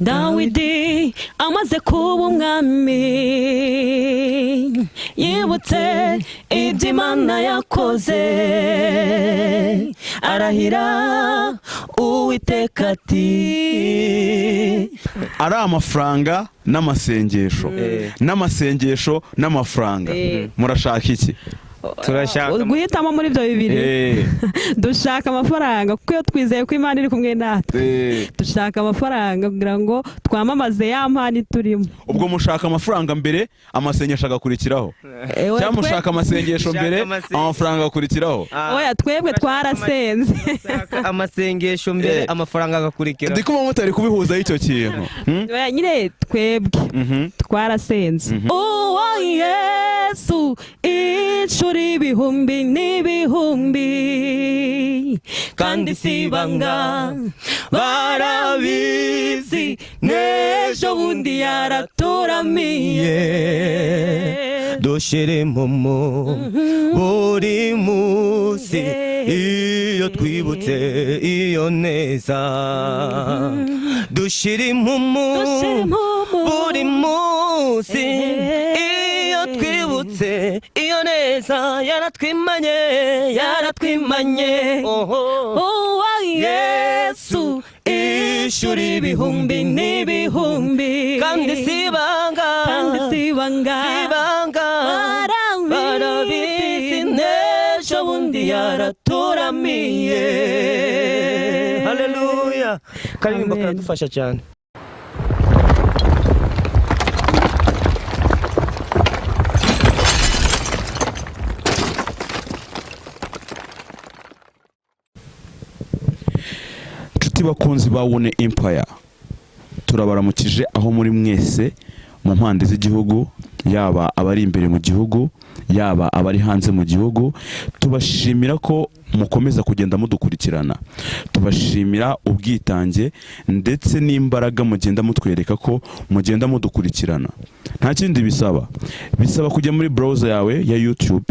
Dawidi amaze kuba umwami yibutse ibyo Imana yakoze arahira Uwiteka ati ari amafaranga n'amasengesho n'amasengesho n'amafaranga murashaka iki? Turashaka guhitamo muri ibyo bibiri. Dushaka amafaranga kuko iyo twizeye ko Imana iri kumwe natwe dushaka amafaranga kugira ngo twamamaze ya mpano turimo. Ubwo mushaka amafaranga mbere amasengesho agakurikiraho cyangwa mushaka amasengesho mbere amafaranga agakurikiraho? Oya twebwe twarasenze amasengesho mbere amafaranga agakurikiraho. Ndi kuma mutari kubihuza icyo kintu. Oya nyine twebwe twarasenze. Uwo Yesu inshuro ibihumbi n'ibihumbi kandi sibanga barabizi n'ejo bundi yaraturamiye dushyire impumu buri munsi iyo twibutse iyo neza dushyire impumu buri munsi iyo twibutse iyo neza yaratwimanye uwo Yesu inshuro ibihumbi n'ibihumbi kandi sibanga barabizi n'ejo bundi yaraturamiye. Haleluya. Karirimba kadufasha cyane. Bakunzi ba One Empire turabaramukije aho muri mwese mu mpande z'igihugu, yaba abari imbere mu gihugu yaba abari hanze mu gihugu. Tubashimira ko mukomeza kugenda mudukurikirana, tubashimira ubwitange ndetse n'imbaraga mugenda mutwereka ko mugenda mudukurikirana. Nta kindi bisaba kujya muri browser yawe ya YouTube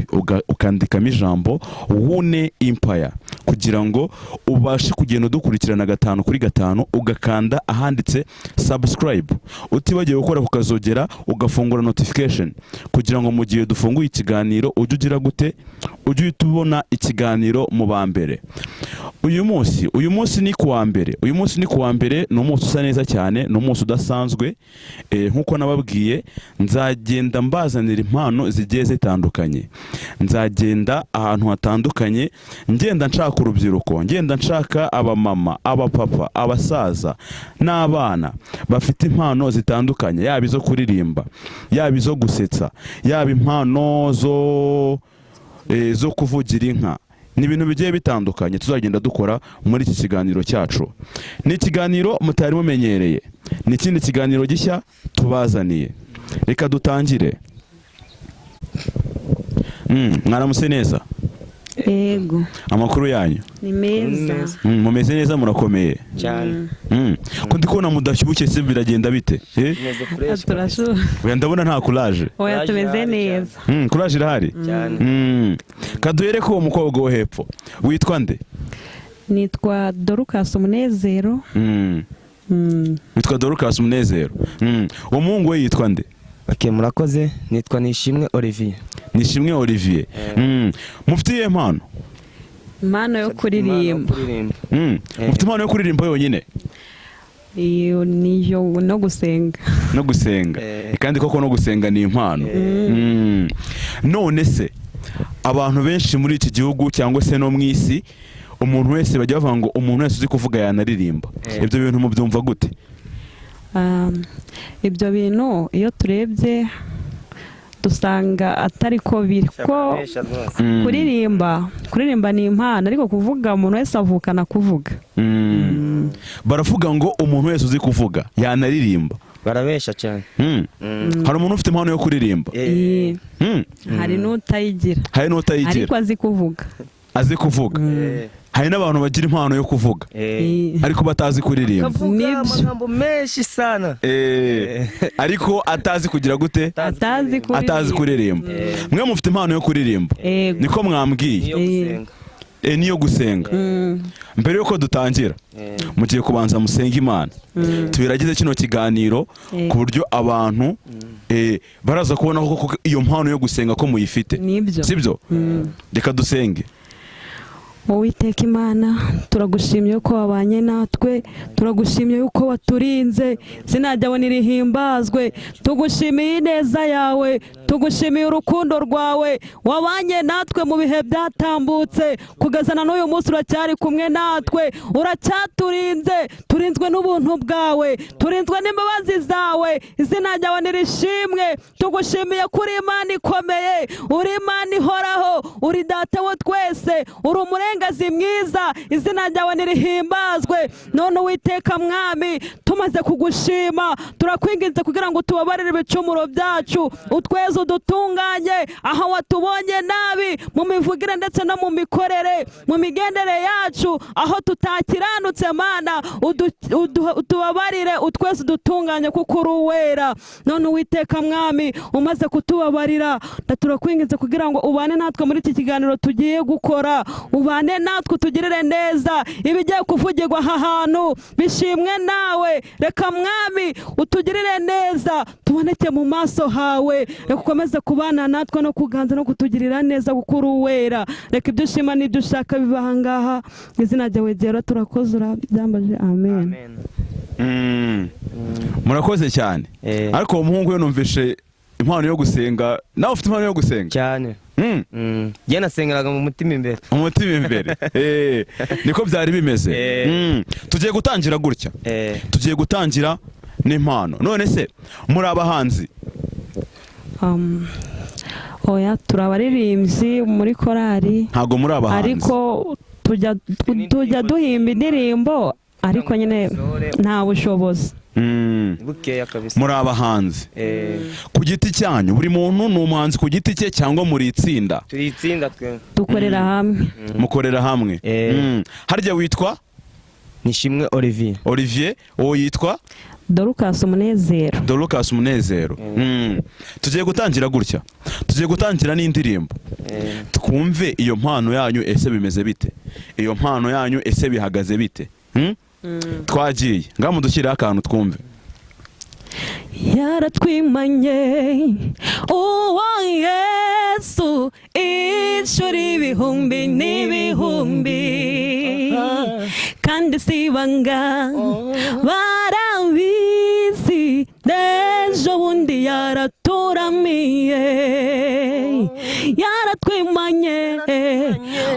ukandikamo ijambo One Empire kugira ngo ubashe kugenda udukurikirana 5 kuri 5, ugakanda ahanditse subscribe, utibagiye gukora kukazogera ugafungura notification kugira ngo mu gihe dufunguye ikiganiro ujye ugira gute, ujye tubona ikiganiro mu bambere. Uyu munsi ni kuwa mbere, ni umunsi usa neza cyane, ni umunsi udasanzwe. Nkuko nababwiye nzagenda mbazanira impano zigiye zitandukanye, nzagenda ahantu hatandukanye, ngenda nshaka urubyiruko, ngenda nshaka abamama, abapapa, abasaza n'abana bafite impano zitandukanye, yaba izo kuririmba, yaba izo gusetsa, yaba impano zo kuvugira inka. Ni ibintu bigiye bitandukanye tuzagenda dukora muri iki kiganiro cyacu. Ni ikiganiro mutari mumenyereye, ni ikindi kiganiro gishya tubazaniye. Reka dutangire. Mwaramutse neza? Yego. Amakuru yanyu ni meza. Mumeze neza, murakomeye cyane. Ko ndikubona mudashyushye se biragenda bite? Turashuha. Oya ndabona nta courage. Oya tumeze neza. Courage irahari cyane. Kaduhere ko umukobwa wo hepfo witwa nde? Nitwa Dorcas Umunezero. Nitwa Dorcas Umunezero. Umuhungu we yitwa nde? Okay, murakoze. Nitwa Nishimwe Olivier. Nishimwe Olivier. Mufitiye impano? Impano yo kuririmba. Mufite impano yo kuririmba yonyine? Iyo niyo no gusenga. No gusenga. Kandi koko no gusenga ni impano. None se abantu benshi muri iki gihugu cyangwa se no mwisi, umuntu wese bajya bavuga ngo umuntu wese uzi kuvuga yanaririmba. Ibyo bintu mubyumva gute? Ibyo bintu iyo turebye dusanga atari ko biri ko kuririmba ni impano, ariko kuvuga umuntu wese avukana kuvuga. Baravuga ngo umuntu wese uzi kuvuga yanaririmba. Barabesha cyane. Hari umuntu ufite impano yo kuririmba? Hari n'utayigira. Ariko azi kuvuga. Hari n'abantu bagira impano yo kuvuga ariko batazi kuririmba. Amagambo menshi sana. Ariko atazi kugira gute? Atazi kuririmba. Mwe mufite impano yo kuririmba, niko mwambwiye. niyo gusenga. Mbere yuko dutangira mugiye kubanza musenga Imana, tubiragize kino kiganiro ku buryo abantu baraza kubona ko iyo mpano yo gusenga ko muyifite, sibyo? Reka dusenge. Uwiteka Imana, turagushimye yuko wabanye natwe, turagushimye yuko waturinze, izina ryawe nirihimbazwe, tugushimiye ineza yawe, tugushimiye urukundo rwawe, wabanye natwe mu bihe byatambutse, kugeza na n'uyu munsi uracyari kumwe natwe, uracyaturinze, turinzwe n'ubuntu bwawe, turinzwe n'imbabazi zawe, izina ryawe nirishimwe, tugushimiye kuri Imana ikomeye, uri Imana ihoraho, uri data wa twese, uri umurengazi mwiza, izina ryawe nirihimbazwe. None Uwiteka Mwami, tumaze kugushima, turakwinginze kugira ngo tubabarire ibicumuro byacu, utweze udutunganye aho watubonye nabi mu mivugire ndetse no mu mikorere, mu migendere yacu aho tutakiranutse Mana, utubabarire utweze udutunganye kuko uri uwera. None Uwiteka Mwami, umaze kutubabarira, turakwinginze kugira ngo ubane natwe muri iki kiganiro tugiye gukora, ubane natwe utugirire neza, ibigiye kuvugirwa aha hantu bishimwe nawe. Reka Mwami utugirire neza, tuboneke mu maso hawe, reka ukomeze kubana natwe no kuganza no kutugirira neza kuko uri uwera. Reka ibyo ushima n'ibyo ushaka bibaha ngaha, izina ryawe ryera turakoze, urabyambaje, amen. Murakoze cyane. Ariko uwo muhungu we numvishe impano yo gusenga. Nawe ufite impano yo gusenga cyane? Jye nasengeraga mu mutima imbere. Umutima imbere. Niko byari bimeze. Tugiye gutangira gutya. Tugiye gutangira n'impano. None se muri abahanzi? Oya, turabaririmbyi muri korali. Ntago muri abahanzi. Ariko tujya duhimba indirimbo, ariko nyine nta bushobozi. Muri abahanzi ku giti cyanyu, buri muntu ni umuhanzi ku giti cye cyangwa muri itsinda? Turi itsinda twe. Dukorera hamwe. Mukorera hamwe. Harya witwa? Nishimwe Olivier. Olivier. Uwo yitwa? Umunezero. Umunezero. Tugiye gutangira gutya, tugiye gutangira n'indirimbo, twumve iyo mpano yanyu ese bimeze bite, iyo mpano yanyu ese bihagaze bite. Twagiye ngaho mudushyirireho akantu twumve. Yaratwimanye uwo Yesu inshuro ibihumbi n'ibihumbi, kandi si ibanga barabizi, n'ejo bundi yaraturamiye. Yaratwimanye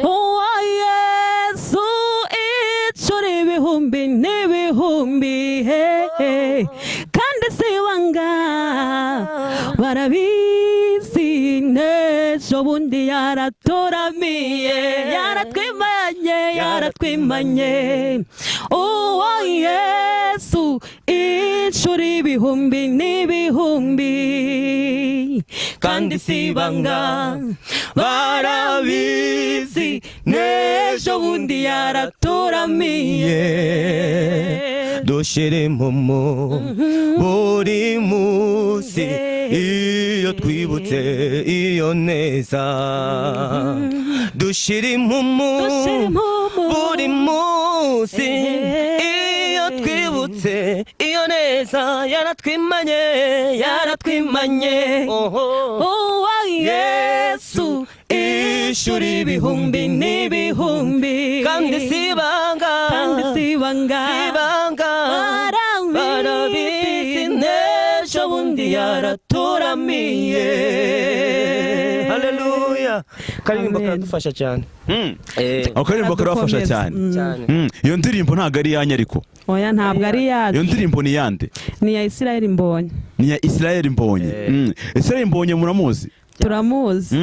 uwo Yesu inshuro ibihumbi n'ibihumbi, kandi si ibanga barabizi, n'ejo bundi yaraturamiye. Yaratwimanye uwo Yesu inshuro ibihumbi n'ibihumbi, kandi si ibanga barabizi, n'ejo bundi yaraturamiye. Dushire momo buri munsi iyo twibutse iyo neza, dushire momo buri munsi iyo twibutse iyo neza. Yaratwimanye uwo Yesu inshuro ibihumbi n'ibihumbi, kandi si ibanga barabizi, n'ejo bundi yaraturamiye. Haleluya. Karirimba karadufasha cyane. Akaririmbo karabafasha cyane. Iyo ndirimbo ntabwo ari iyanyu ariko? Oya, ntabwo ari iyacu. Iyo ndirimbo ni yande? Ni ya Israel Mbonye. Ni ya Israel Mbonye. Israel Mbonye muramuzi? Turamuzi.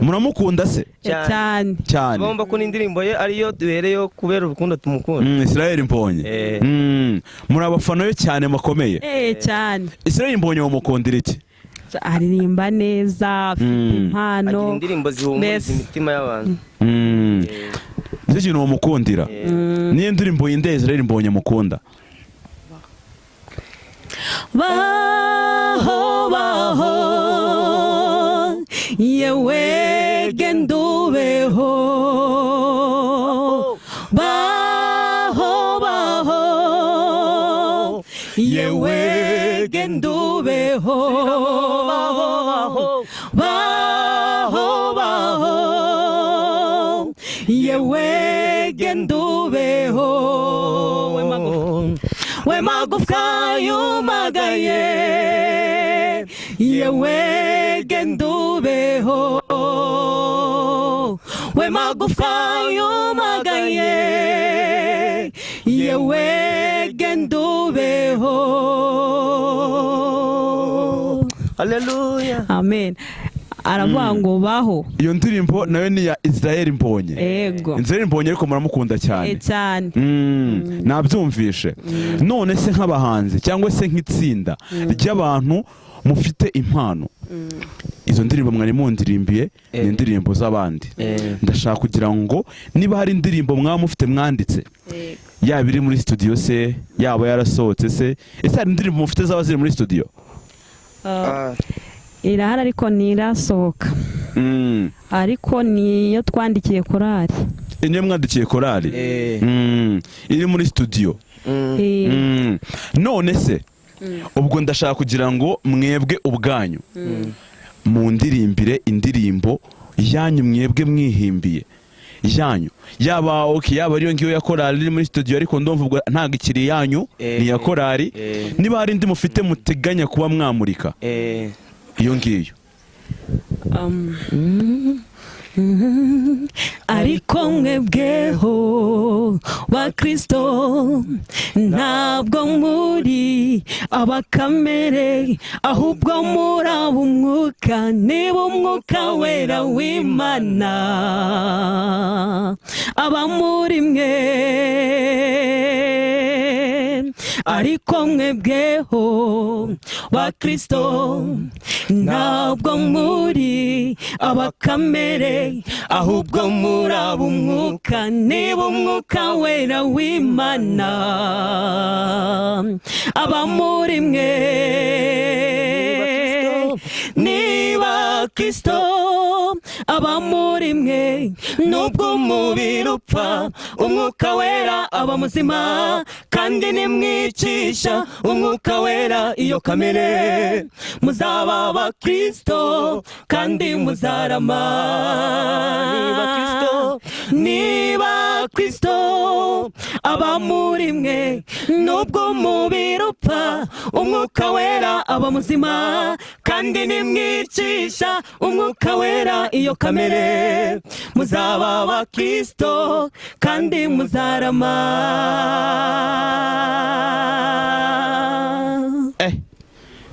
Muramukunda se? Cyane. Tugomba ko indirimbo ye ariyo duhereyo kubera urukundo tumukunda. Israel Mbonye. Muri abafana be cyane makomeye? Cyane. Israel Mbonye wamukundira iki? Aririmba neza, afite impano, agira indirimbo zihumuriza imitima y'abantu. Nicyo kintu wamukundira? Niyo ndirimbo yinde Israel Mbonye mukunda? Baho yewe gendubeho, yewe genda ubeho baho baho yewe genda ubeho we magufwa yumagaye yewe genda ubeho we magufwa yumagaye yewe genda ubeho. Haleluya. Amen. Aravuga ngo baho. Iyo ndirimbo nayo ni ya Israel Mbonye. Ego. Israel Mbonye ariko muramukunda cyane. Cyane. Nabyumvishe. None se nk'abahanzi cyangwa se nk'itsinda ry'abantu mufite impano. Izo ndirimbo mwari mundirimbiye ni indirimbo z'abandi. Ndashaka kugira ngo niba hari indirimbo mwaba mufite mwanditse. Yaba iri muri studio se, yaba yarasohotse se. Ese hari indirimbo mufite zaba ziri muri studio? Irahari ariko ntirasohoka. Ariko niyo twandikiye korali. Niyo mwandikiye korali? Iri muri studio. None se ubwo ndashaka kugira ngo mwebwe ubwanyu mu ndirimbire indirimbo yanyu mwebwe mwihimbiye yanyu, yaba yaba ariyo ngiyo ya korali iri muri studio, ariko ndumva ubwo ntago ikiri yanyu, ni ya korali. Niba hari indi mufite muteganya kuba mwamurika iyo ngiyo. Ariko mwebweho ba Kristo ntabwo muri abakamere, ahubwo muri ab'umwuka, niba umwuka wera w'Imana aba muri mwe. Ariko mwebweho ba Kristo ntabwo muri abakamere, ahubwo muri ab'umwuka, niba umwuka wera w'Imana aba muri mwe. Niba Kristo aba muri mwe, nubwo umubiri upfa umwuka wera aba muzima, kandi nimwicisha umwuka wera iyo kamere, muzaba aba Kristo kandi muzarama. Niba Kristo aba muri mwe, nubwo umubiri upfa umwuka wera aba muzima, kandi nimwicisha umwuka wera iyo kamere, muzaba aba Kristo kandi muzarama.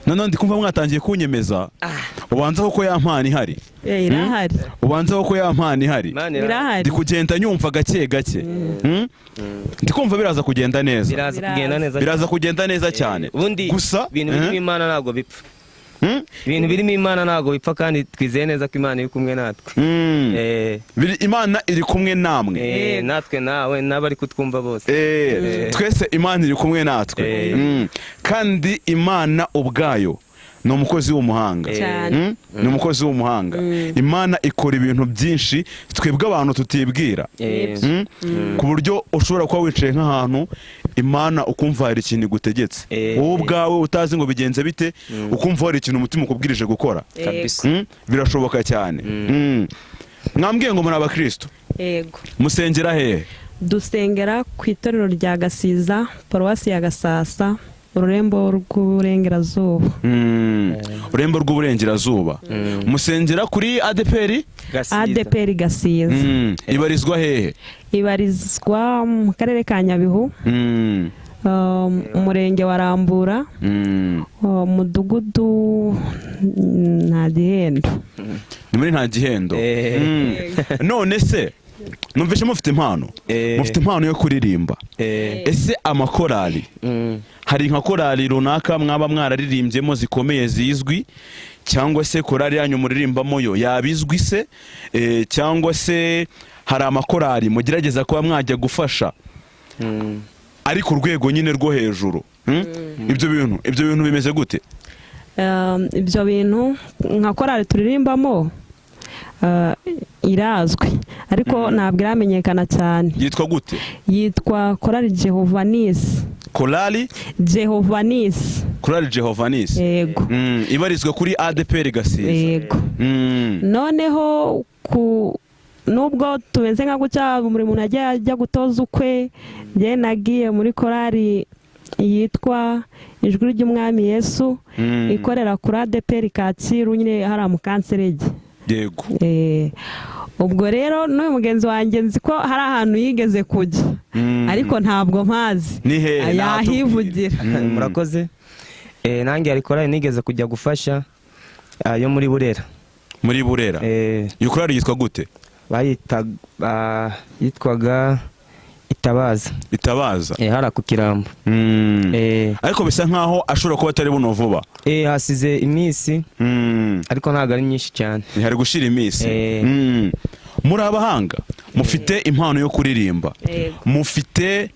None ndikumva mwatangiye kunyemeza. Ubanza ko ya mpano ihari. Irahari. Ubanza ko ya mpano ihari. Irahari. Ndi kugenda nyumva gake gake. Ndikumva biraza kugenda neza. Biraza kugenda neza cyane. Gusa ibintu birimo Imana ntabwo bipfa. Ibintu birimo Imana ntabwo bipfa, kandi twizeye neza ko Imana iri kumwe natwe. Imana iri kumwe namwe. Natwe nawe n'abari kutwumva bose. Twese Imana iri kumwe natwe. Kandi Imana ubwayo ni umukozi w'umuhanga. Ni umukozi w'umuhanga. Imana ikora ibintu byinshi twebwe abantu tutibwira. Ku buryo ushobora kuba wicaye nk'ahantu Imana ukumva hari ikintu igutegetse, wowe ubwawe utazi ngo bigenze bite, ukumva hari ikintu umutima ukubwirije gukora. Birashoboka cyane. Mwambwiye ngo muri abakristo. Yego. Musengera hehe? Dusengera ku itorero rya Gasiza, paruwasi ya Gasasa, ururembo rw'uburengerazuba. Ururembo rw'uburengerazuba. Musengera kuri ADPR? ADPR Gasiza. Ibarizwa hehe? Ibarizwa mu karere ka Nyabihu, umurenge wa Rambura, umudugudu nta gihendo. Ni muri nta gihendo. None se numvise mufite impano. Mufite impano yo kuririmba. Ese amakorali, hari nka korali runaka mwaba mwararirimbyemo zikomeye zizwi, cyangwa se korali yanyu muririmbamo yo yabizwi se, cyangwa se hari amakorali mugerageza kuba mwajya gufasha ari ku rwego nyine rwo hejuru? Ibyo bintu bimeze gute? Ibyo bintu nka korali turirimbamo irazwi ariko ntabwo iramenyekana cyane. Yitwa gute? Yitwa korali Jehovanisi. Korali Jehovanisi. Korali Jehovanisi. Yego. Ibarizwa kuri ADPR Gasiza. Yego. Noneho nubwo tumeze nka gutya buri muntu ajya gutoza ukwe, njye nagiye muri korali yitwa ijwi ry'umwami Yesu ikorera kuri ADPR Kacyiru nyine hari amukanserege. Yego. Ubwo rero n'uyu mugenzi wanjye nzi ko hari ahantu yigeze kujya ariko ntabwo mpazi. Ni he? Yahivugira. Murakoze. Nange ari korali nigeze kujya gufasha yo muri Burera. Muri Burera. Iyo korali yitwa gute? Yitwaga Itabaza. Itabaza. Hara ku Kirambo. Ariko bisa nkaho ashobora kuba atari buno vuba. Hasize iminsi ariko ntabwo ari myinshi cyane. Hari gushira iminsi. Muri abahanga mufite impano yo kuririmba, mufite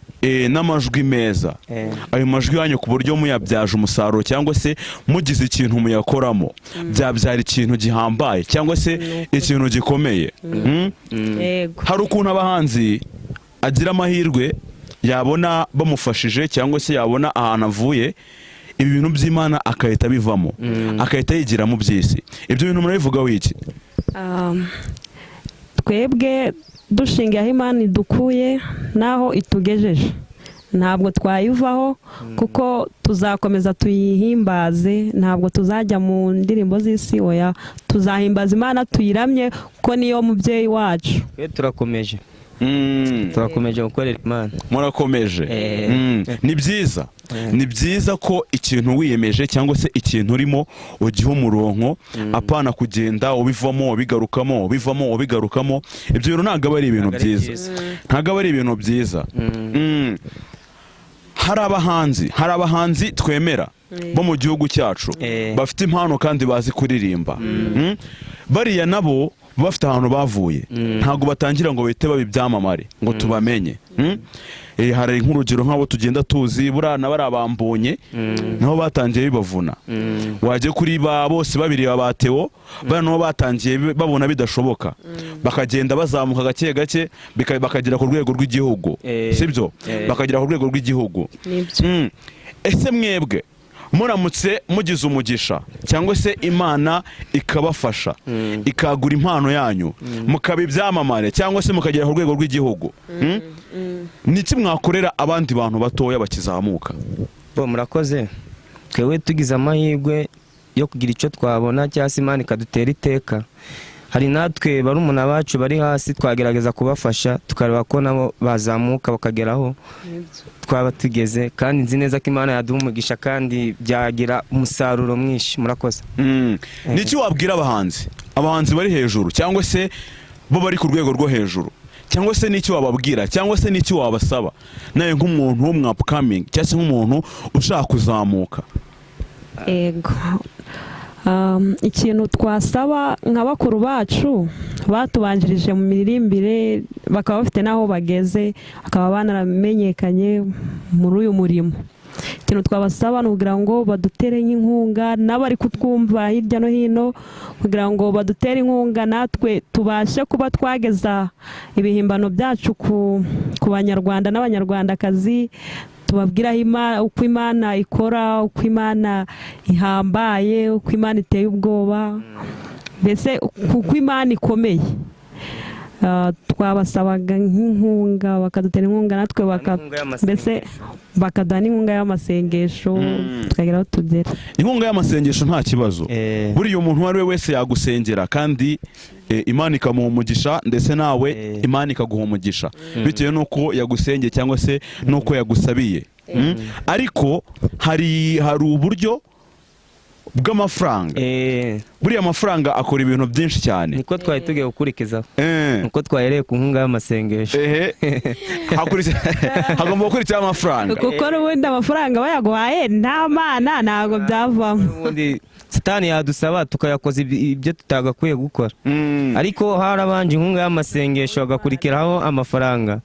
n'amajwi meza. Ayo majwi yanyu ku buryo muyabyaje umusaruro cyangwa se mugize ikintu muyakoramo byabyara ikintu gihambaye cyangwa se ikintu gikomeye. Hari ukuntu abahanzi agira amahirwe yabona bamufashije cyangwa se yabona ahantu avuye ibi bintu by'Imana akahita bivamo akahita yigira mu by'isi. Ibyo bintu murabivugaho iki? Twebwe dushingiye aho Imana idukuye naho itugejeje ntabwo twayivaho kuko tuzakomeza tuyihimbaze, ntabwo tuzajya mu ndirimbo z'isi, oya tuzahimbaza Imana tuyiramye kuko niyo mubyeyi wacu. Turakomeje. Turakomeje gukorera Imana. Murakomeje. Ni byiza. Ni byiza ko ikintu wiyemeje cyangwa se ikintu urimo ugiha umurongo apana kugenda ubivamo ubigarukamo ubivamo ubigarukamo. Ibyo bintu ntabwo ari ibintu byiza. Ntabwo ari ibintu byiza. Hari abahanzi twemera bo mu gihugu cyacu bafite impano kandi bazi kuririmba. Bariya nabo bafite ahantu bavuye ntabwo batangira ngo bahite babibyamamare ngo tubamenye. Hari nk'urugero nk'abo tugenda tuzi burana barabambonye nabo batangiye bibavuna. Waje kuri bose babiri babatewo bano batangiye babona bidashoboka bakagenda bazamuka gake gake bakagera ku rwego rw'igihugu, sibyo? Bakagera ku rwego rw'igihugu. Ese mwebwe muramutse mugize umugisha cyangwa se Imana ikabafasha ikagura impano yanyu mukaba ibyamamare cyangwa se mukagera ku rwego rw'igihugu, niki mwakorera abandi bantu batoya bakizamuka? Murakoze. Twewe tugize amahirwe yo kugira icyo twabona cyangwa se Imana ikadutera iteka, hari natwe barumuna bacu bari hasi twagerageza kubafasha tukareba ko nabo bazamuka bakageraho twaba tugeze, kandi nzi neza ko Imana yaduha umugisha kandi byagira umusaruro mwinshi. Murakoze. Niki wabwira abahanzi bari hejuru cyangwa se bo bari ku rwego rwo hejuru, cyangwa se niki wababwira cyangwa se niki wabasaba nawe nk'umuntu w'umwapcoming cyangwa se nk'umuntu ushaka kuzamuka? Ikintu twasaba nka bakuru bacu batubanjirije mu miririmbire bakaba bafite naho bageze bakaba banaramenyekanye muri uyu murimo, ikintu twabasaba ni kugira ngo badutere nk'inkunga n'abari kutwumva hirya no hino kugira ngo badutere inkunga natwe tubashe kuba twageza ibihimbano byacu ku banyarwanda n'abanyarwandakazi, tubabwira uko Imana ikora, uko Imana ihambaye, uko Imana iteye ubwoba, mbese uko Imana ikomeye. Twabasabaga nk'inkunga bakadutera inkunga natwe mbese bakaduha n'inkunga y'amasengesho tukagera aho tugera. Inkunga y'amasengesho nta kibazo. Buriya umuntu uwo ari we wese yagusengera kandi Imana ikamuha umugisha ndetse nawe Imana ikaguha umugisha bitewe n'uko yagusengeye cyangwa se n'uko yagusabiye. Ariko hari uburyo bw'amafaranga. Buriya amafaranga akora ibintu byinshi cyane. Niko twari tugiye gukurikizaho. Niko twahereye ku nkunga y'amasengesho. Hagomba gukurikira amafaranga. Kuko n'ubundi amafaranga bayaguhaye nta Mana ntabwo byavamo. Ubundi Satani yadusaba tukayakoza ibyo tutagakwiye gukora. Ariko harabanje inkunga y'amasengesho agakurikiraho amafaranga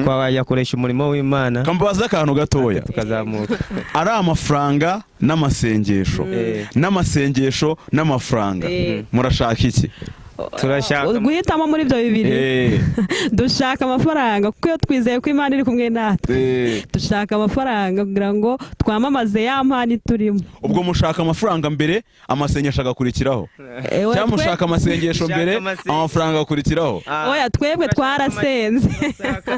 twayakoresha umurimo w'Imana. Kambaza akantu gatoya tukazamuka. Ari amafaranga n'amasengesho n'amasengesho n'amafaranga murashaka iki? turashaka guhitamo muri ibyo bibiri dushaka amafaranga kuko iyo twizeye ko Imana iri kumwe natwe dushaka amafaranga kugira ngo twamamaze ya mpano turimo. Ubwo mushaka amafaranga mbere amasengesho agakurikiraho cyangwa mushaka amasengesho mbere amafaranga agakurikiraho? Oya, twebwe twarasenze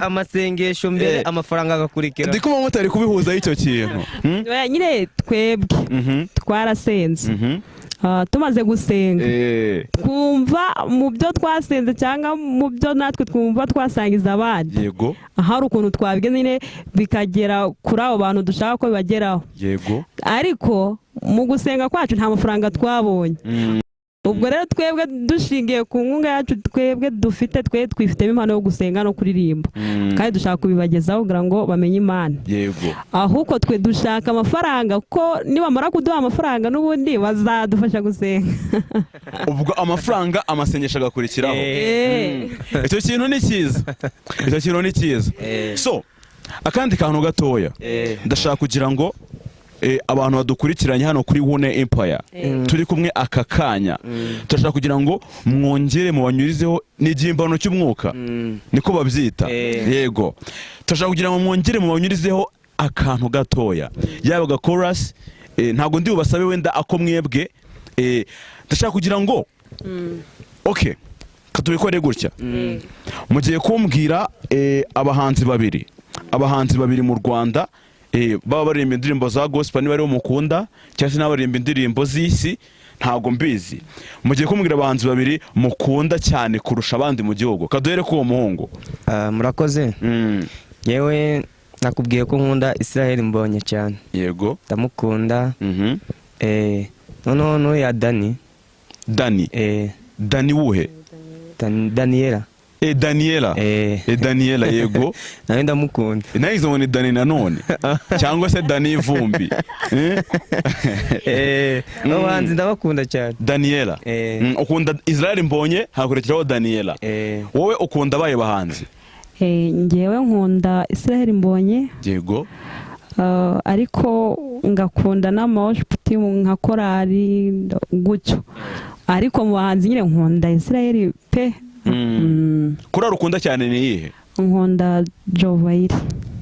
amasengesho mbere amafaranga agakurikiraho. Ndi kuma mutari kubihuza icyo kintu. Oya, nyine twebwe twarasenze. Tumaze gusenga twumva mu byo twasenze cyangwa mu byo natwe twumva twasangiza abandi, yego, hari ukuntu twabwiye nyine bikagera kuri abo bantu dushaka ko bibageraho, yego, ariko mu gusenga kwacu nta mafaranga twabonye. Ubwo rero twebwe dushingiye ku nkunga yacu twebwe dufite, twifitemo impano yo gusenga no kuririmba, kandi dushaka kubibagezaho kugira ngo bamenye Imana. Yego. Ahubwo twe dushaka amafaranga ko nibamara kuduha amafaranga n'ubundi bazadufasha gusenga. Ubwo amafaranga amasengesho agakurikiraho. Icyo kintu ni cyiza. Icyo kintu ni cyiza. So, akandi kantu gatoya. Ndashaka kugira ngo abantu badukurikiranye hano kuri One Empire turi kumwe aka kanya, turashaka kugira ngo mwongere mubanyurizeho n'igihimbano cy'umwuka, niko babyita. Yego, turashaka kugira ngo mwongere mubanyurizeho akantu gatoya, yaba ga chorus. Ntabwo ndi bubasabe wenda ako mwebwe, ndashaka kugira ngo okay, katubikore gutya. Mugiye kumbwira abahanzi babiri mu Rwanda baba baririmba indirimbo za gospel, niba aribo mukunda cyangwa se n'abaririmba indirimbo z'isi, ntabwo mbizi. Mugiye kumbwira abahanzi babiri mukunda cyane kurusha abandi mu gihugu. Kaduhere ko uwo muhungu. Murakoze. Yewe nakubwiye ko nkunda Israel Mbonye cyane. Yego, ndamukunda. Noneho ya Dani. Dani wuhe? Daniela. Daniela, yego. Nawe ndamukunda. Nahize ngo ni Dani nanone cyangwa se Dani Vumbi. Abahanzi ndabakunda cyane. Daniela. Ukunda Israel Mbonye, hakurikiraho Daniela. Wowe ukunda abaye bahanzi? Ngewe nkunda Israel Mbonye. Yego. Ariko ngakunda n'amawoshiputi nka korali gutyo, ariko mu bahanzi nyine nkunda Israel pe. Kurara ukunda cyane ni iyihe? Nkunda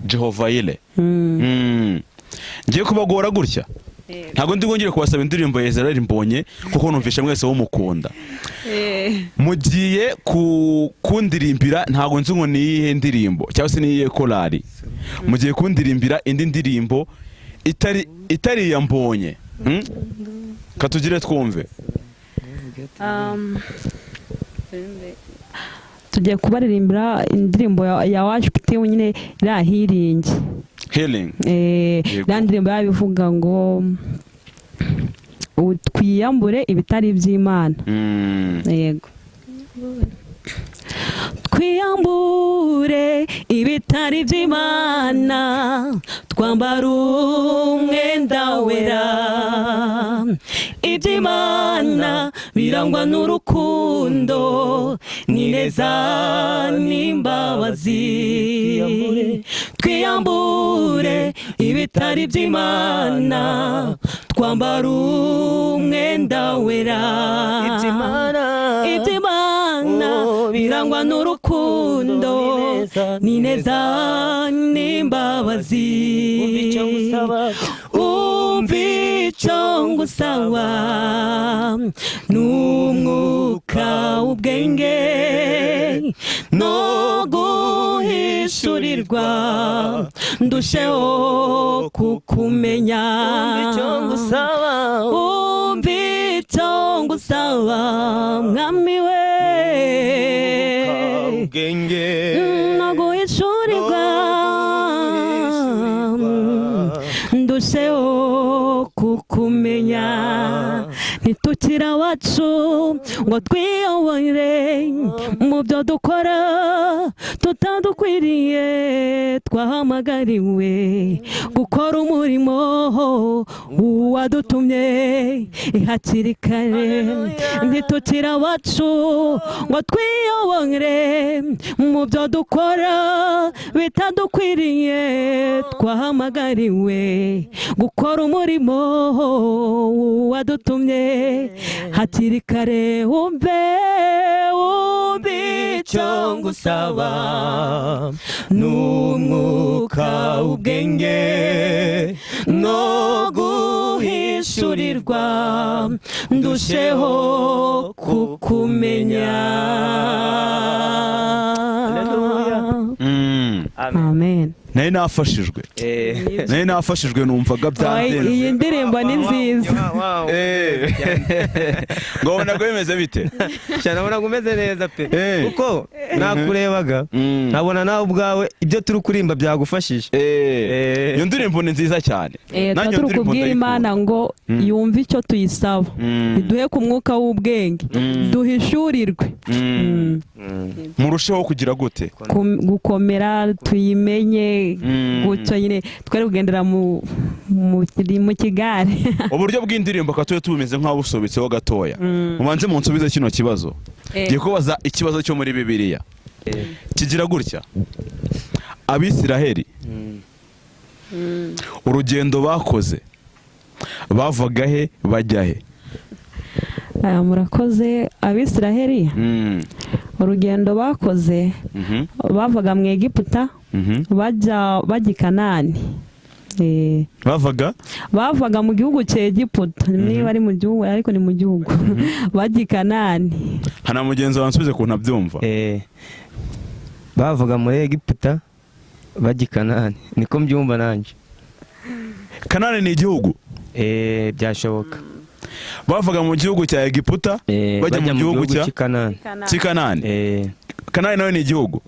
Jehovahire. Ngiye kubagora gutya, ntabwo ndi bwongere kubasaba indirimbo ya Israel Mbonye kuko numvishe mwese mukunda. Mugiye kundirimbira, ntabwo nzi ngo ni iyihe ndirimbo cyangwa se ni iyihe korali. Mugiye kundirimbira indi ndirimbo itari ya Mbonye. Katugire twumve. Tugiye kubaririmbira indirimbo ya washipiti nyine iriya Healing. Iriya ndirimbo yabivuga ngo twiyambure ibitari iby'Imana. Yego. Twiyambure ibitari by'Imana, twambara umwenda wera. Iby'Imana birangwa n'urukundo n'ineza n'imbabazi. Twiyambure ibitari by'Imana, twambara umwenda wera. Iby'Imana birangwa n'urukundo n'ineza n'imbabazi. Umva icyo ngusaba n'umwuka w'ubwenge no guhishurirwa, ndusheho kukumenya. Umva icyo ngusaba mwami we, no guhishurirwa, ndusheho kukumenya. Ntitukira abacu ngo twiyobore mu byo dukora tutadukwiriye, twahamagariwe gukora umurimo wadutumye hakiri kare. Ntitukira abacu ngo twiyobore mu byo dukora bitadukwiriye, twahamagariwe gukora kora umurimo wadutumye hakiri kare wumve icyo ngusaba n'umwuka w'ubwenge no guhishurirwa ndusheho kukumenya. Amen. Nari nafashijwe numvaga byandenze. Iyi ndirimbo ni nziza. Ngo nabwo bimeze bite? Cyane abona gumeze neza pe. Kuko nakurebaga nabona nawe ubwawe ibyo turi kurimba byagufashije. Iyo ndirimbo ni nziza cyane. Nanjye turi kubwira Imana ngo yumve icyo tuyisaba. Iduhe ku mwuka w'ubwenge. Duhishurirwe. Murusheho kugira gute? Gukomera tuyimenye gutyo nyine twari kugendera mu kigare. Uburyo bw'indirimbo katuye tubimeze nk'aho busobetseho gatoya. Mubanze munsubize kino kibazo. Giye kubaza ikibazo cyo muri Bibiliya. Kigira gutya. Abisiraheli urugendo bakoze bavaga he bajya he? Murakoze. Abisiraheli urugendo bakoze bavaga mu Egiputa bajya i Kanani. Bavaga mu gihugu cya Egiputa, niba ari mu gihugu ariko ni mu gihugu. Bajya i Kanani. Hana mugenzi wansubize ko ntabyumva. Bavaga muri Egiputa bajya i Kanani, niko mbyumva nanjye. Kanani ni igihugu? Byashoboka. Bavaga mu gihugu cya Egiputa bajya mu gihugu cya Kanani. Kanani nawe ni igihugu?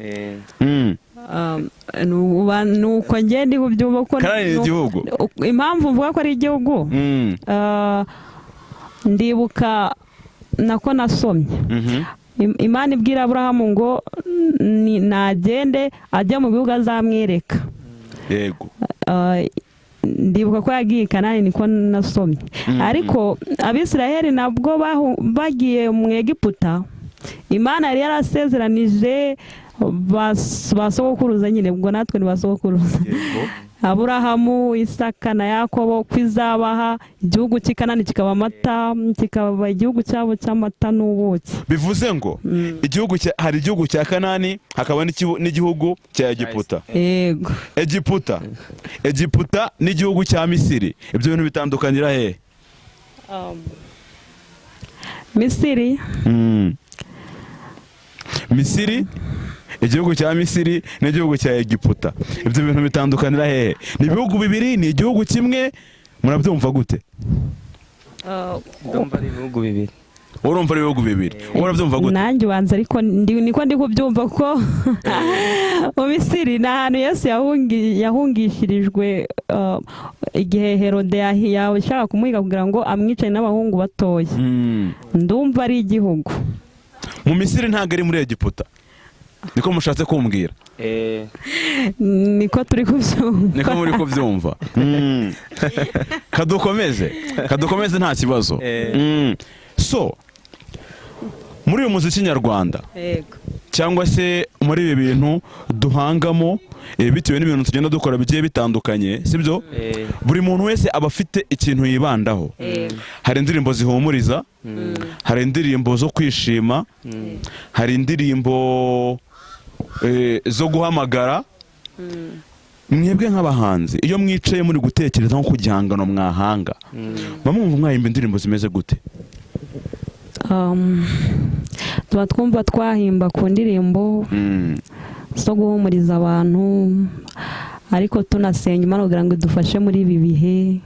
Nuko njye ndi kubyumva ko Kanani ni igihugu. Impamvu mvuga ko ari igihugu, ndibuka nako nasomye Imana ibwira Aburahamu ngo nagende ajya mu bihugu azamwereka. Yego. Ndibuka ko yagiye i Kanani, niko nasomye. Ariko Abisiraheli nabwo bagiye mu Egiputa, Imana yari yarasezeranije basogokuruza nyine, ubwo natwe ni basogokuruza. Aburahamu, Isaka na Yakobo kwizabaha igihugu cy'i Kanani kikaba amata, kikaba igihugu cyabo cy'amata n'ubuki. Bivuze ngo hari igihugu cya Kanani hakaba n'igihugu cya Egiputa. Yego. Egiputa n'igihugu cya Misiri, ibyo bintu bitandukanira he? Misiri, igihugu cya Misiri n'igihugu cya Egiputa, ibyo bintu bitandukanira hehe? Ni ibihugu bibiri, ni igihugu kimwe? Murabyumva gute? Ndumva ari ibihugu bibiri. Urumva ari ibihugu bibiri? Urabyumva gute? Nanjye ubanza ariko niko ndi kubyumva ko mu Misiri ni ahantu Yesu yahungishirijwe igihe Herode yashaka kumuhiga kugira ngo amwicane n'abahungu batoya. Ndumva ari igihugu. Mu Misiri ntabwo ari muri Egiputa? Niko mushatse kumbwira? Niko turi kubyumva. Niko muri kubyumva. Kadukomeze nta kibazo. So muri uyu muziki nyarwanda cyangwa se muri ibi bintu duhangamo bitewe n'ibintu tugenda dukora bigiye bitandukanye, sibyo? Buri muntu wese aba afite ikintu yibandaho. Hari indirimbo zihumuriza, hari indirimbo zo kwishima, hari indirimbo zo guhamagara. Mwebwe nk'abahanzi iyo mwicaye muri gutekereza nko ku gihangano mwahanga, bamwumva mwahimba indirimbo zimeze gute? Tuba twumva twahimba ku ndirimbo zo guhumuriza abantu, ariko tunasenga Imana kugira ngo idufashe muri ibi bihe.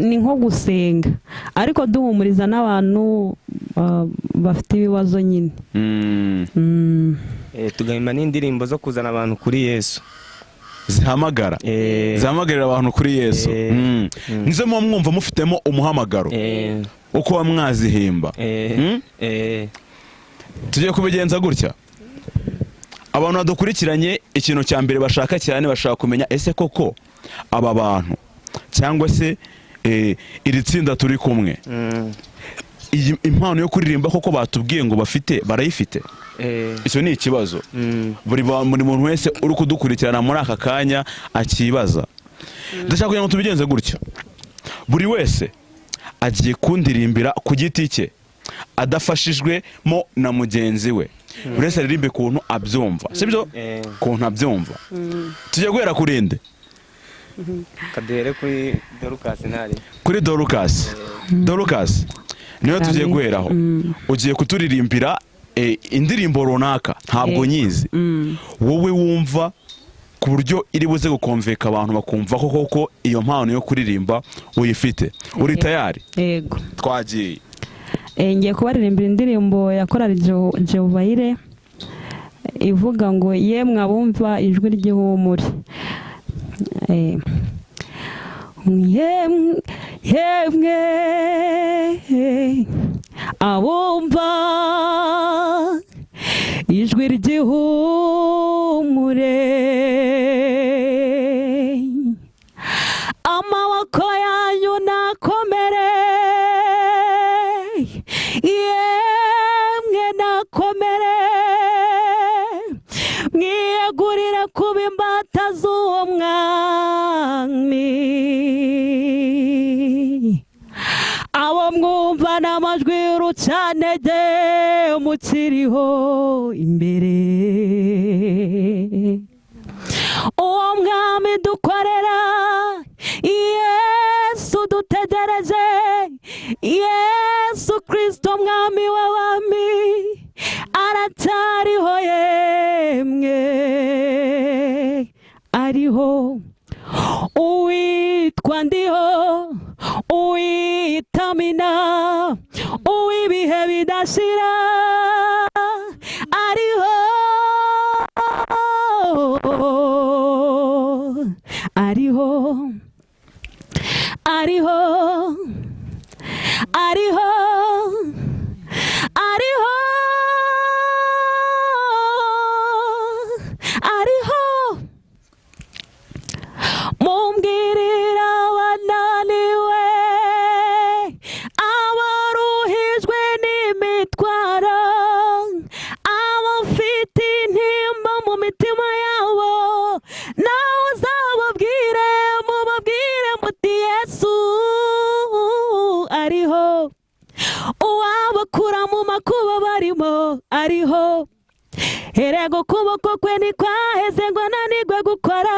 Ni nko gusenga ariko duhumuriza n'abantu bafite ibibazo nyine. Tugahimba n'indirimbo zo kuzana abantu kuri Yesu, zihamagarira abantu kuri Yesu. Nizo mwumva mufitemo umuhamagaro uko wamwazihimba. Tugiye kubigenza gutya. Abantu badukurikiranye, ikintu cya mbere bashaka cyane, bashaka kumenya ese koko aba bantu cyangwa se iri tsinda turi kumwe, iyi impano yo kuririmba koko batubwiye ngo bafite, barayifite? Icyo ni ikibazo buri muntu wese uri kudukurikirana muri aka kanya akibaza. ndashaka kugira ngo tubigenze gutyo, buri wese agiye kundirimbira ku giti cye adafashijwemo na mugenzi we, buri wese aririmbe kuntu abyumva, sibyo? Kuntu abyumva. Tugiye guhera kurinde kaduhere kuri Dorukasi nari kuri Dorukasi niyo tugiye guheraho. Ugiye kuturirimbira indirimbo runaka, ntabwo nyizi, wowe wumva ku buryo iri buze gukomveka abantu bakumva ko koko iyo mpano yo kuririmba uyifite. Uri tayari? Yego. Twagiye. Ngiye kubaririmbira indirimbo ya korali Jehova ivuga ngo yemwe abumva ijwi ry'ihumure. Yemwe abumva ijwi ry'ihumure, amaboko yanyu nakomere, yemwe nakomere, mwiyegurire kuba imbata z'uwo mwami. Abo mwumva n'amajwi y'urucantege mukiriho imbere, uwo mwami dukorera, Yesu dutegereje, Yesu Kristo mwami w'abami, aracyariho yemwe, ariho uwitwa ndiho, uwitamina, uw'ibihe bidashira, ariho, ariho, ariho, ariho, ariho, ariho. Mumbwirira abananiwe, abaruhijwe n'imitwaro, abafite intimba mu mitima yabo, nawe uzababwire, mubabwire muti Yesu ariho, uwabakura mu makuba barimo ariho, erega ukuboko kwe ntikwaheze ngo ananirwe gukora,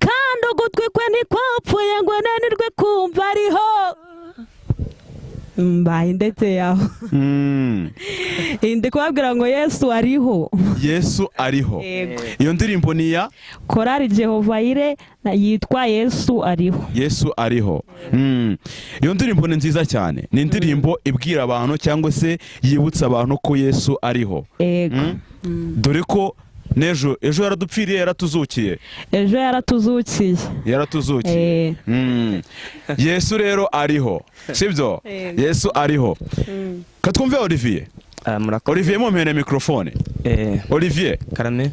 kandi ugutwi kwe ntikwapfuye ngo ananirwe kumva, ariho. Mbaye ndetse yaho ndi kubabwira ngo Yesu ariho. Yesu ariho. Iyo ndirimbo ni ya korali Jehova yitwa Yesu ariho. Yesu ariho. Iyo ndirimbo ni nziza cyane, ni indirimbo ibwira abantu cyangwa se yibutsa abantu ko Yesu ariho. Dore ko ejo yaradupfiriye, yaratuzukiye. Ejo yaratuzukiye. Yesu rero ariho, sibyo? Yesu ariho. Katwumve Olivier. Olivier mumpere mikrofone. Olivier karame,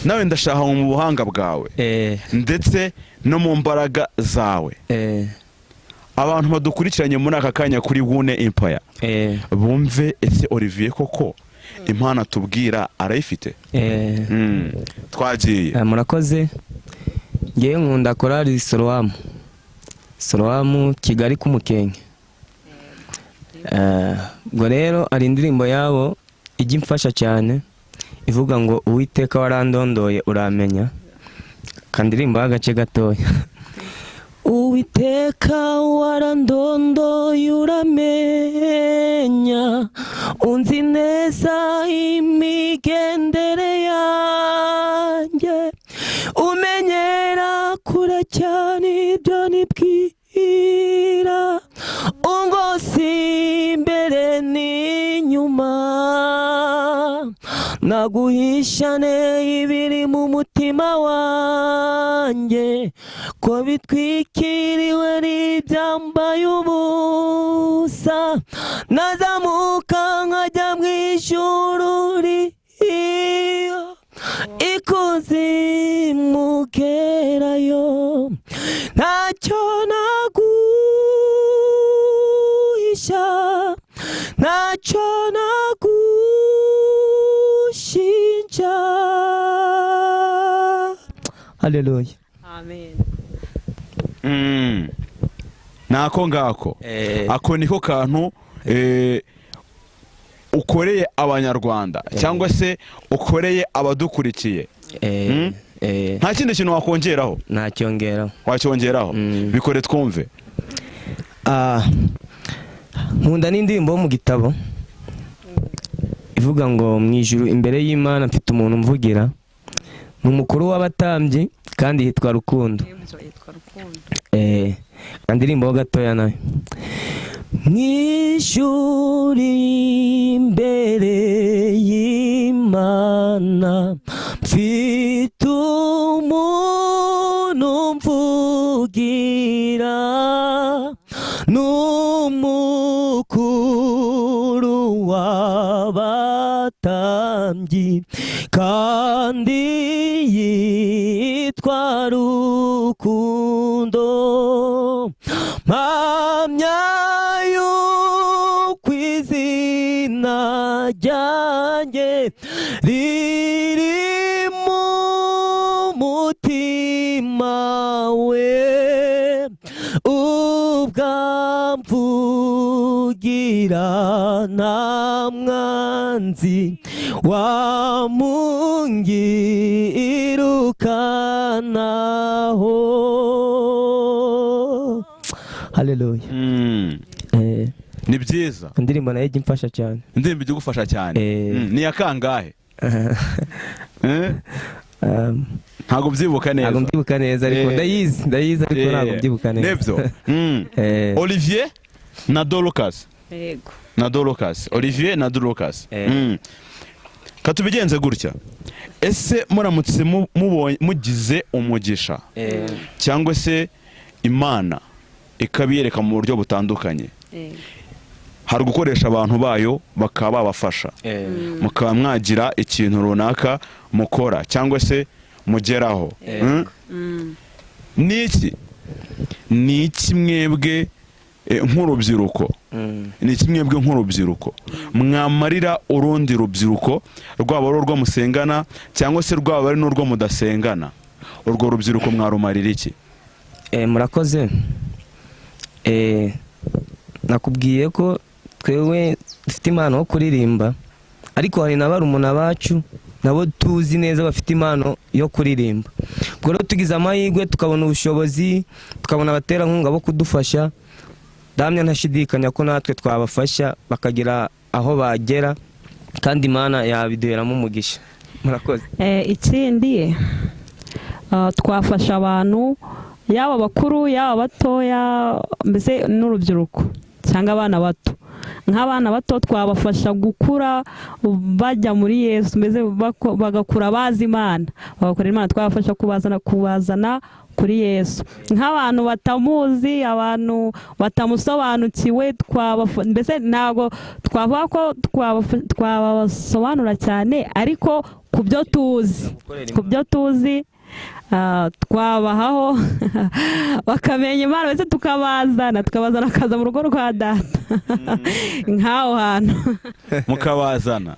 nawe ndashaka mu buhanga bwawe ndetse no mu mbaraga zawe, abantu badukurikiranye muri aka kanya kuri Wune Empire bumve ese Olivier koko impano atubwira arayifite. Twagiye. Murakoze. Ngewe nkunda korali Sorowamu Kigali ku Mukenke. Ubwo rero ari indirimbo yabo ijya imfasha cyane, ivuga ngo Uwiteka warandondoye uramenya, kandirimbo y'agace gatoya. Uwiteka warandondoye uramenya, unzi neza imigendere yanjye, umenyera kure cyane ibyo nibwira, ungosi imbere n'inyuma, naguhishane ibiri mu mutima wanjye, ko bitwikiriwe n'ibyambaye ubusa, nazamuka nkajya mu ijuru riyo, ikuzimu ugerayo, ntacyo naguhisha, ntacyo nagushinja. Haleluya. Amen. nako ngako ako niko kantu ukoreye abanyarwanda cyangwa se ukoreye abadukurikiye. Nta kindi kintu wakongeraho? Ntacyongeraho. Wacyongeraho? Bikore twumve. Nkunda n'indirimbo yo mu gitabo ivuga ngo mu ijuru imbere y'Imana mfite umuntu mvugira, ni umukuru w'abatambyi kandi yitwa Rukundo. Indirimbo gatoya nayo. Mu ijuru imbere y'Imana mfite umuntu mvugira, n'umukuru w'abatambyi kandi yitwa Rukundo. Mpamya yuko izina ryanjye riri mu mutima we, ubwamvugira nta mwanzi wamungirukanaho. Haleluya. Ni byiza. Indirimbo nayo ijya imfasha cyane. Indirimbo ijya igufasha cyane. Ni yakangahe? Ntago mbyibuka neza. Ntago mbyibuka neza ariko ndayizi ariko ntago mbyibuka neza. Nebyo. Olivier na Dorcas. Yego. Na Dorcas. Olivier na Dorcas. Katubigenze gutya. Ese muramutse mugize umugisha cyangwa se Imana ikabiyereka mu buryo butandukanye, hari gukoresha abantu bayo bakaba babafasha, mukaba mwagira ikintu runaka mukora cyangwa se mugeraho. Niki mwebwe nk'urubyiruko, niki mwebwe nk'urubyiruko mwamarira urundi rubyiruko, rwaba ari urwo musengana cyangwa se rwaba ari n'urwo mudasengana, urwo rubyiruko mwarumarira iki? Murakoze. Nakubwiye ko twewe dufite impano yo kuririmba, ariko hari na barumuna bacu nabo tuzi neza bafite impano yo kuririmba. Ubwo rero tugize amahirwe tukabona ubushobozi, tukabona abaterankunga bo kudufasha, ndamya ntashidikanya ko natwe twabafasha bakagira aho bagera, kandi Imana yabiduheramo umugisha. Murakoze. Ikindi twafasha abantu, yaba bakuru yaba batoya, mbese n'urubyiruko cyangwa abana bato. Nk'abana bato twabafasha gukura bajya muri Yesu, mbese bagakura bazi Imana, bagakorera Imana. Twabafasha kubazana kuri Yesu. Nk'abantu batamuzi, abantu batamusobanukiwe, mbese ntago twavuga ko twabasobanura cyane, ariko ku byo tuzi twabahaho bakamenya Imana, ndetse tukabazana akaza mu rugo rwa data nk'aho hantu mukabazana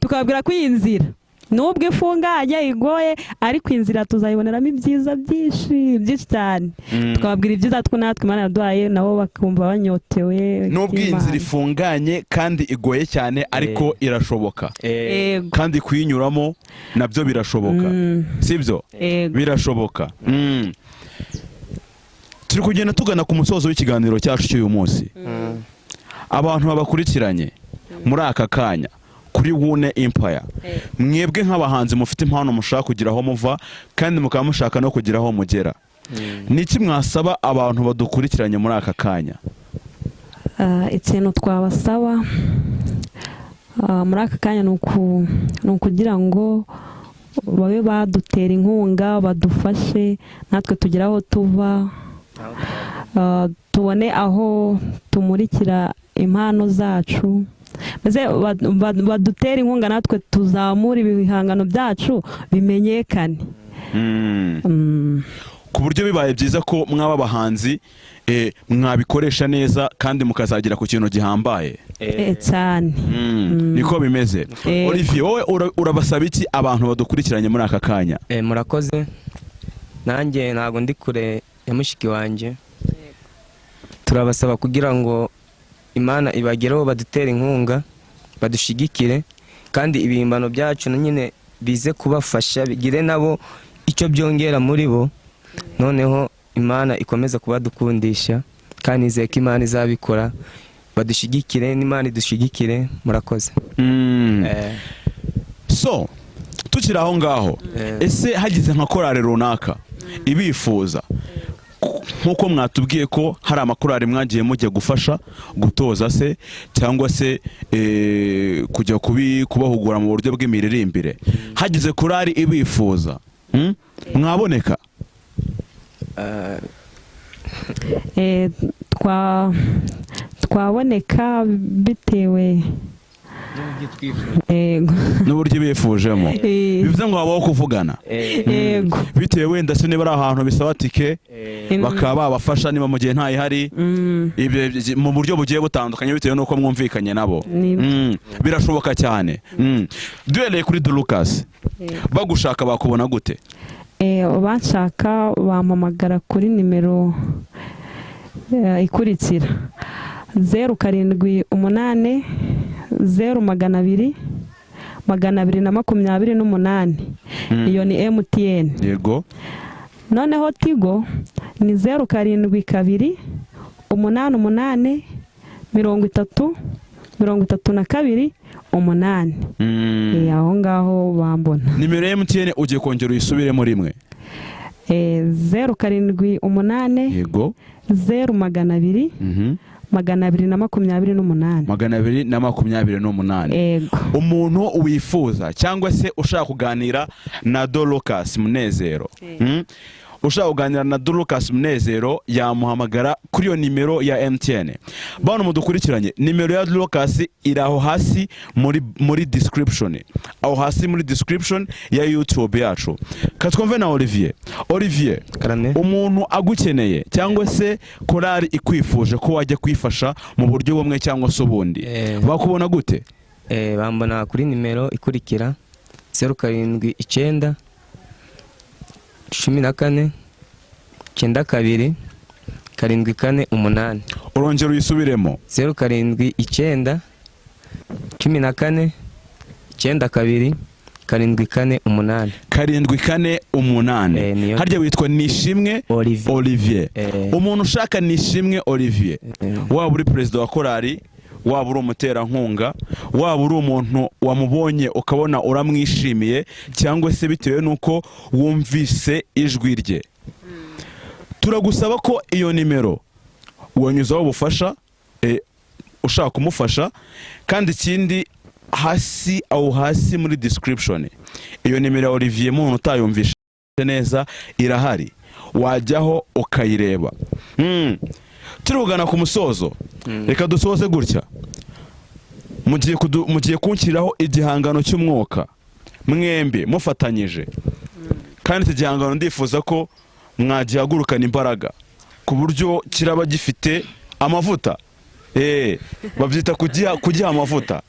tukababwira ko iyi nzira nubwo ifunganye igoye, ariko inzira tuzayiboneramo ibyiza byinshi cyane. Tukababwira ibyiza natwe Imana yaduhaye, nabo bakumva banyotewe. Nubwo iyi nzira ifunganye kandi igoye cyane, ariko irashoboka, kandi kuyinyuramo nabyo birashoboka, sibyo? Birashoboka. Turi kugenda tugana ku musozo w'ikiganiro cyacu cy'uyu munsi. Abantu babakurikiranye muri aka kanya kuri Wune Empire, mwebwe nk'abahanzi mufite impano mushaka kugira aho muva kandi mukaba mushaka no kugira aho mugera, niki mwasaba abantu badukurikiranye muri aka kanya? Ikintu twabasaba muri aka kanya ni ukugira ngo babe badutera inkunga, badufashe natwe tugire aho tuva, tubone aho tumurikira impano zacu, maze badutera inkunga natwe tuzamura ibihangano byacu bimenyekane. Ku buryo bibaye byiza ko mwaba abahanzi mwabikoresha neza kandi mukazagira ku kintu gihambaye cyane. Niko bimeze. Olivier, wowe urabasaba iki abantu badukurikiranye muri aka kanya? Murakoze. nanjye ntabwo ndi kure ya mushiki wanjye, turabasaba kugira ngo Imana ibagereho, badutera inkunga, badushigikire, kandi ibihimbano byacu nyine bize kubafasha, bigire nabo icyo byongera muri bo, noneho Imana ikomeza kubadukundisha, kandi nizeye ko Imana izabikora, badushigikire n'Imana idushigikire. Murakoze. So tukiri aho ngaho, ese hagize nka korali runaka ibifuza, nk'uko mwatubwiye ko hari amakorali mwagiye mujya gufasha gutoza se cyangwa se kujya kubahugura mu buryo bw'imiririmbire, hagize korali ibifuza mwaboneka? Twaboneka bitewe n'uburyo bifujemo, bivuze ngo habaho kuvugana, bitewe wenda se niba ari ahantu bisaba tike bakaba babafasha, niba mu gihe ntayihari, mu buryo bugiye butandukanye bitewe n'uko mwumvikanye nabo, birashoboka cyane. Duhereye kuri Lucas, bagushaka bakubona gute? Banshaka bampamagara kuri nimero ikurikira 078 0 228. Iyo ni MTN. Yego. Noneho Tigo ni 072 88 30 32 8. Aho ngaho bambona. Nimero ya MTN ugiye kongera uyisubiremo rimwe? 078 yego 0 228. 228. Umuntu wifuza cyangwa se ushaka kuganira na Lucas Umunezero, ushaka kuganira na Lucas Umunezero yamuhamagara kuri iyo nimero ya MTN. Bano mudukurikiranye, nimero ya Lucas iri aho hasi muri description, aho hasi muri description ya YouTube yacu. Katwumve na Olivier. Olivier, umuntu agukeneye cyangwa se korali ikwifuje ko wajya kwifasha mu buryo bumwe cyangwa se ubundi, bakubona gute? Bambona kuri nimero ikurikira 079 14 92 748. Urongera uyisubiremo? 079 14 92 748. 748. Harya witwa Nishimwe Olivier. Umuntu ushaka Nishimwe Olivier, waba uri perezida wa korali, waba uri umuterankunga, waba uri umuntu wamubonye ukabona uramwishimiye, cyangwa se bitewe nuko wumvise ijwi rye, turagusaba ko iyo nimero wanyuzaho ubufasha, ushaka kumufasha, kandi ikindi hasi aho hasi muri description iyo nimero ya Olivier, muntu utayumvisha neza irahari, wajyaho ukayireba. Turugana ku musozo, reka dusoze gutya. Mugiye kunshyiraho igihangano cy'umwuka mwembi mufatanyije, kandi iki gihangano ndifuza ko mwagihagurukana imbaraga ku buryo kiraba gifite amavuta. Babyita kugiha amavuta,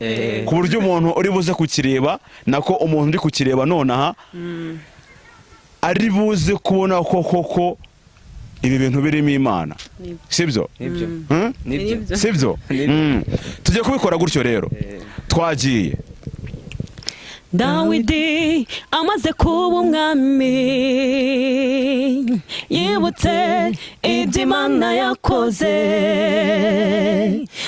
ku buryo umuntu uri buze kukireba, nako umuntu uri kukireba nonaha ari buze kubona ko koko ibi bintu birimo Imana, sibyo? Sibyo? Tujye kubikora gutyo rero. Twagiye. Dawidi amaze kuba umwami, yibutse ibyo Imana yakoze,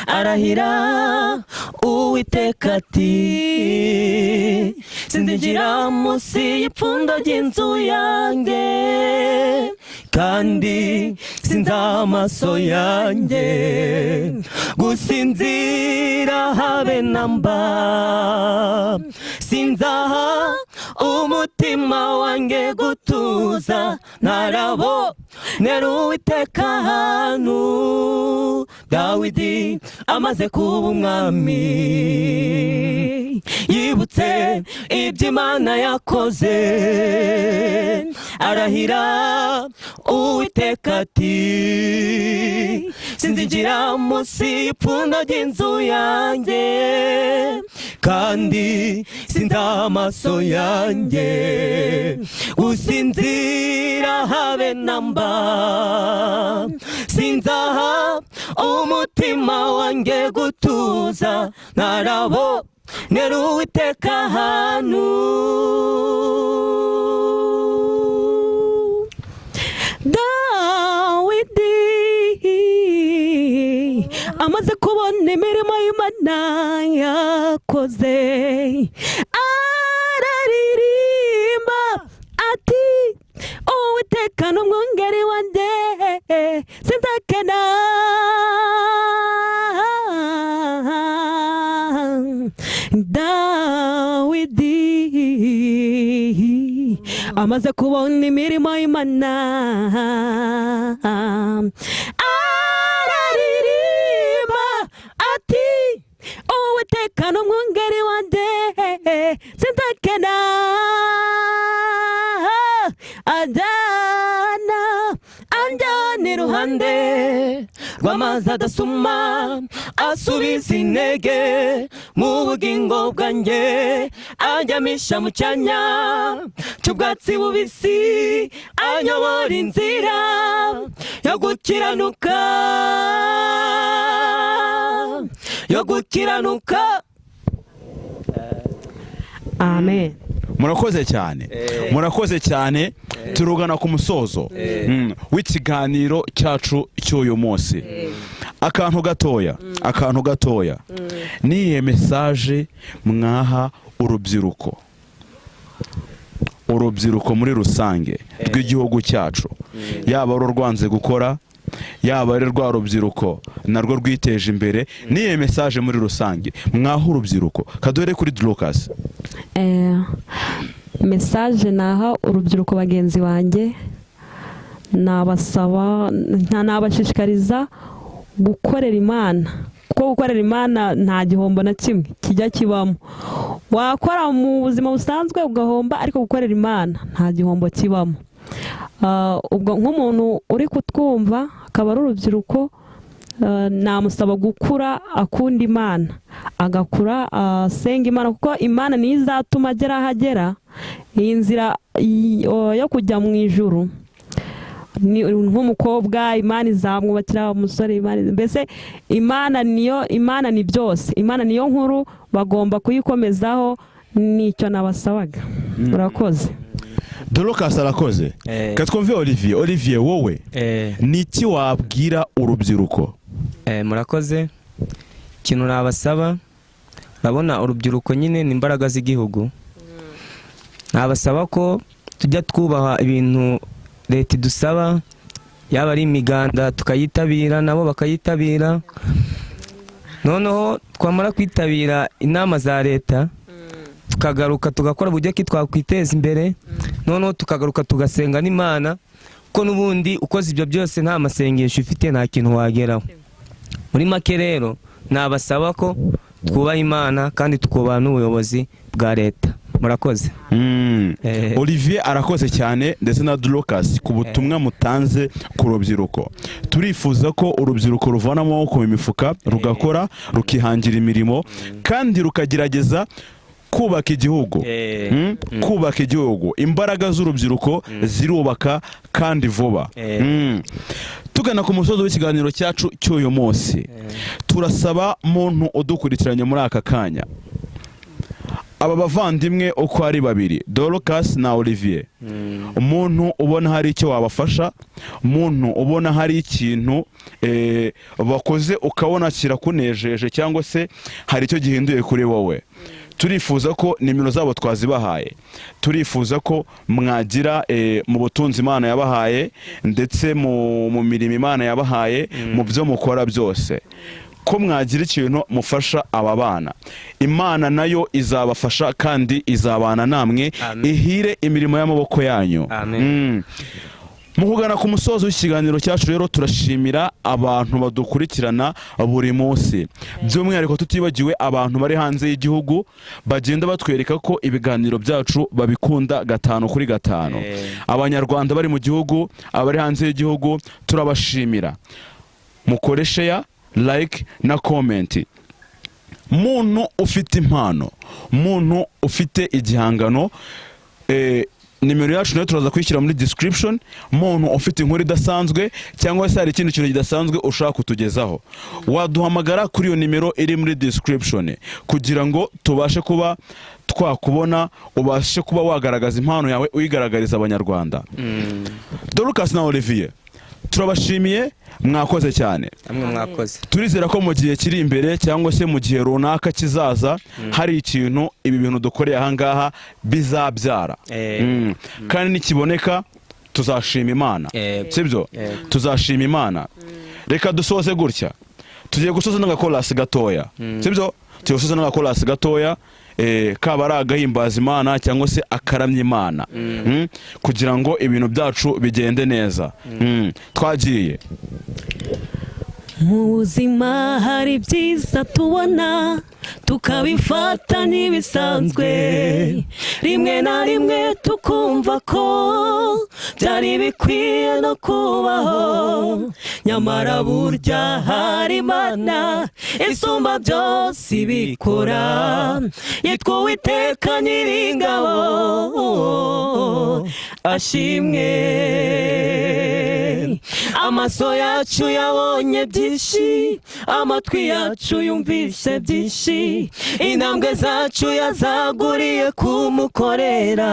arahira Uwiteka ati, sinzinjira munsi y'ipfundo ry'inzu yanjye, kandi sinzaha amaso yanjye gusinzira habe namba, sinzaha umutima wanjye gutuza, narabo nera Uwiteka ahantu. Dawidi amaze kuba umwami yibutse ibyo Imana yakoze arahira Uwiteka ati sinzinjira munsi y'ipfundo ry'inzu yanjye kandi sindaha amaso yanjye gusinzira habe namba sinzaha umutima wanjye gutuza ntarabo nera Uwiteka ahantu Dawidi amaze kubona imirimo y'Imana yakoze araririmba ati Uwiteka n'umwungeri wanjye sinzakena Dawidi amaze kubona imirimo y'Imana araririmba ati Uwiteka n'umwungeri wanjye sinzakena anjana iruhande rw'amazi adasuma asubiza intege mu bugingo bwanjye anjyamisha mu cyanya cy'ubwatsi bubisi anyobora inzira yo gukiranuka amen. murakoze cyane turugana ku musozo w'ikiganiro cyacu cy'uyu munsi. akantu gatoya niye message mwaha urubyiruko muri rusange rw'igihugu cyacu, yaba rwanze gukora yaba ari rwa rubyiruko narwo rwiteje imbere, niye message muri rusange mwaha urubyiruko kadore kuri Lucas? Message naha urubyiruko bagenzi banjye nabasaba nabashishikariza gukorera Imana, kuko gukorera Imana nta gihombo na kimwe kijya kibamo. Wakora mu buzima busanzwe ugahomba, ariko gukorera Imana nta gihombo kibamo. Ubwo nk'umuntu uri kutwumva akaba ari urubyiruko, namusaba gukura akunda Imana, agakura asenga Imana, kuko Imana niyo izatuma agera ahagera. Iyi nzira yo kujya mu ijuru ni nk'umukobwa, Imana izamwubakira umusore, mbese Imana ni byose, Imana niyo nkuru, bagomba kuyikomezaho. Nicyo nabasabaga. Murakoze. Lucas arakoze. Katwumve Olivier wowe niki wabwira urubyiruko? Murakoze. Ikintu nabasaba, urabona urubyiruko nyine ni imbaraga z'igihugu. Nabasaba ko tujya twubaha ibintu leta idusaba, yaba ari imiganda tukayitabira, nabo bakayitabira. Noneho twamara kwitabira inama za leta tukagaruka tugakora uburyo ki twakwiteza imbere, noneho tukagaruka tugasenga n'Imana, ko n'ubundi ukoze ibyo byose nta masengesho ufite nta kintu wageraho. Muri make rero nabasaba ko twubaha Imana kandi tukubaha n'ubuyobozi bwa leta. Murakoze. Olivier arakoze cyane, ndetse na Lucas ku butumwa mutanze ku rubyiruko. Turifuza ko urubyiruko ruvana amaboko mu mifuka rugakora, rukihangira imirimo, kandi rukagerageza kubaka igihugu. Imbaraga z'urubyiruko zirubaka kandi vuba. Tugana ku musozo w'ikiganiro cyacu cy'uyu munsi, turasaba muntu udukurikiranye muri aka kanya, aba bavandimwe uko ari babiri, Lucas na Olivier, umuntu ubona hari icyo wabafasha, umuntu ubona hari ikintu bakoze ukabona kirakunejeje cyangwa se hari icyo gihinduye kuri wowe, turifuza ko nimero zabo twazibahaye, turifuza ko mwagira mu butunzi Imana yabahaye, ndetse mu mirimo Imana yabahaye, mu byo mukora byose, ko mwagira ikintu mufasha aba bana. Imana nayo izabafasha kandi izabana namwe. ihire imirimo y'amaboko yanyu. mu kugana ku musozo w'ikiganiro cyacu rero turashimira abantu badukurikirana buri munsi, by'umwihariko tutibagiwe abantu bari hanze y'igihugu bagenda batwereka ko ibiganiro byacu babikunda 5 kuri 5. Abanyarwanda bari mu gihugu, abari hanze y'igihugu, turabashimira. Mukore share, like na comment. Muntu ufite impano, muntu ufite igihangano, nimero yacu nayo turaza kwishyira muri description. Muntu ufite inkuru idasanzwe cyangwa se hari ikindi kintu kidasanzwe ushaka kutugezaho, waduhamagara kuri iyo nimero iri muri description kugira ngo tubashe kuba twakubona, ubashe kuba wagaragaza impano yawe uyigaragariza abanyarwanda. Dorcas na Olivier, turabashimiye, mwakoze cyane. Amwe mwakoze. Turizera ko mu gihe kiri imbere cyangwa se mu gihe runaka kizaza hari ikintu ibi bintu dukoreye aha ngaha bizabyara. Kandi nikiboneka tuzashima Imana. Sibyo? Tuzashima Imana. Reka dusoze gutya. Tugiye gusoza n'agakorasi gatoya. Sibyo? Tugiye gusoza n'agakorasi gatoya. Kaba ari agahimbaza Imana cyangwa se akaramya Imana, kugira ngo ibintu byacu bigende neza. Twagiye. Mu buzima hari byiza tubona tukabifata ntibisanzwe, rimwe na rimwe tukumva ko byari bikwiye no kubaho, nyamara burya hari Imana isumba byose ibikora, yitwa Uwiteka Nyiringabo, ashimwe. Amaso yacu yabonye byinshi, amatwi yacu yumvise byinshi, intambwe zacu yazaguriye kumukorera,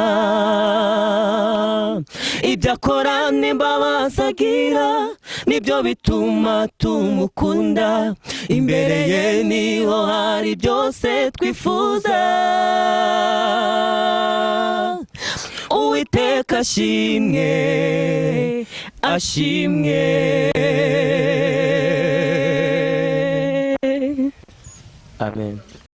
ibyo akora n'imbabazi agira nibyo bituma tumukunda, imbere ye niho hari byose twifuza. Uwiteka ashimwe, ashimwe. Amen.